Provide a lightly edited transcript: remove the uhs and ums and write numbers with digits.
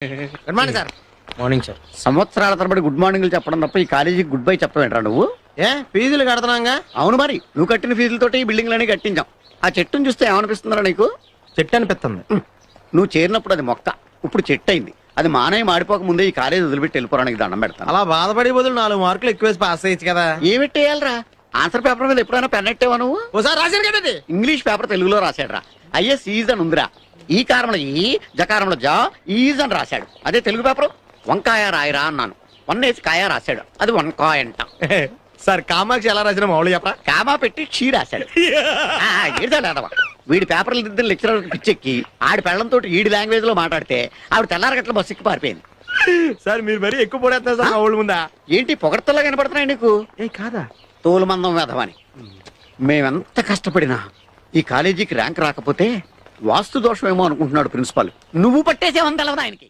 Good morning sir. Morning sir. సంవత్సరాల తరబడి good morning చెప్పడం తప్ప ఈ కాలేజీకి గుడ్ బై చెప్పవేంట్రా నువ్వు? ఏ ఫీజులు కడుతున్నాగా? అవును మరి, నువ్వు కట్టిన ఫీజులతోటి ఈ బిల్డింగ్లన్నీ కట్టించాం. ఆ చెట్టును చూస్తే ఏమనిపిస్తుందిరా నీకు? చెట్టు అనిపిస్తుంది. నువ్వు చేరినప్పుడు అది మొక్క, ఇప్పుడు చెట్టు అయింది. అది మానయ్య మాడిపోక ముందే ఈ కాలేజీ వదిలిపెట్టి వెళ్ళిపోవడానికి దండం పెడతాను. అలా బాధపడే బదులు 4 మార్కులు ఎక్కువేసి పాస్ అయ్యచ్చు కదా. ఏమిట్టేయాలరా? ఆన్సర్ పేపర్ మీద ఎప్పుడైనా పెన్ ఎట్టేవా నువ్వు? ఓసారి రాశారు కదా ఇది. ఇంగ్లీష్ పేపర్ తెలుగులో రాశాడురా. ఐఎస్ ఈజ్ అని ఉందిరా. ఈ కారంలో ఈ, జకారంలో జా, ఈజ్ అని రాశాడు. అదే తెలుగు పేపర్ వంకాయ రాయరా అన్నాను, 1 వేసి కాయ రాశాడు. అది వంకాయ అంట. సార్ కామాక్షి ఎలా రాసిన మామూలు చెప్పరా? కామా పెట్టి షీ రాశాడు. ఏడవా వీడి పేపర్లు దిద్దిన లెక్చరర్ పిచ్చెక్కి ఆడి పెళ్లంతో ఈడి లాంగ్వేజ్ లో మాట్లాడితే ఆవిడ తెల్లారగట్ల బస్సు ఎక్కి పారిపోయింది. సార్ మీరు మరీ ఎక్కువ పొడేస్తున్నారు సార్ మా ఊళ్ళ ముందా. ఏంటి పొగడ్తలా కనపడుతున్నాయి నీకు? ఏ కాదా? తోలుమందం వేధవని. మేమెంత కష్టపడినా ఈ కాలేజీకి ర్యాంక్ రాకపోతే వాస్తు దోషమేమో అనుకుంటున్నాడు ప్రిన్సిపాల్. నువ్వు పట్టేసేవని తెలవదు ఆయనకి.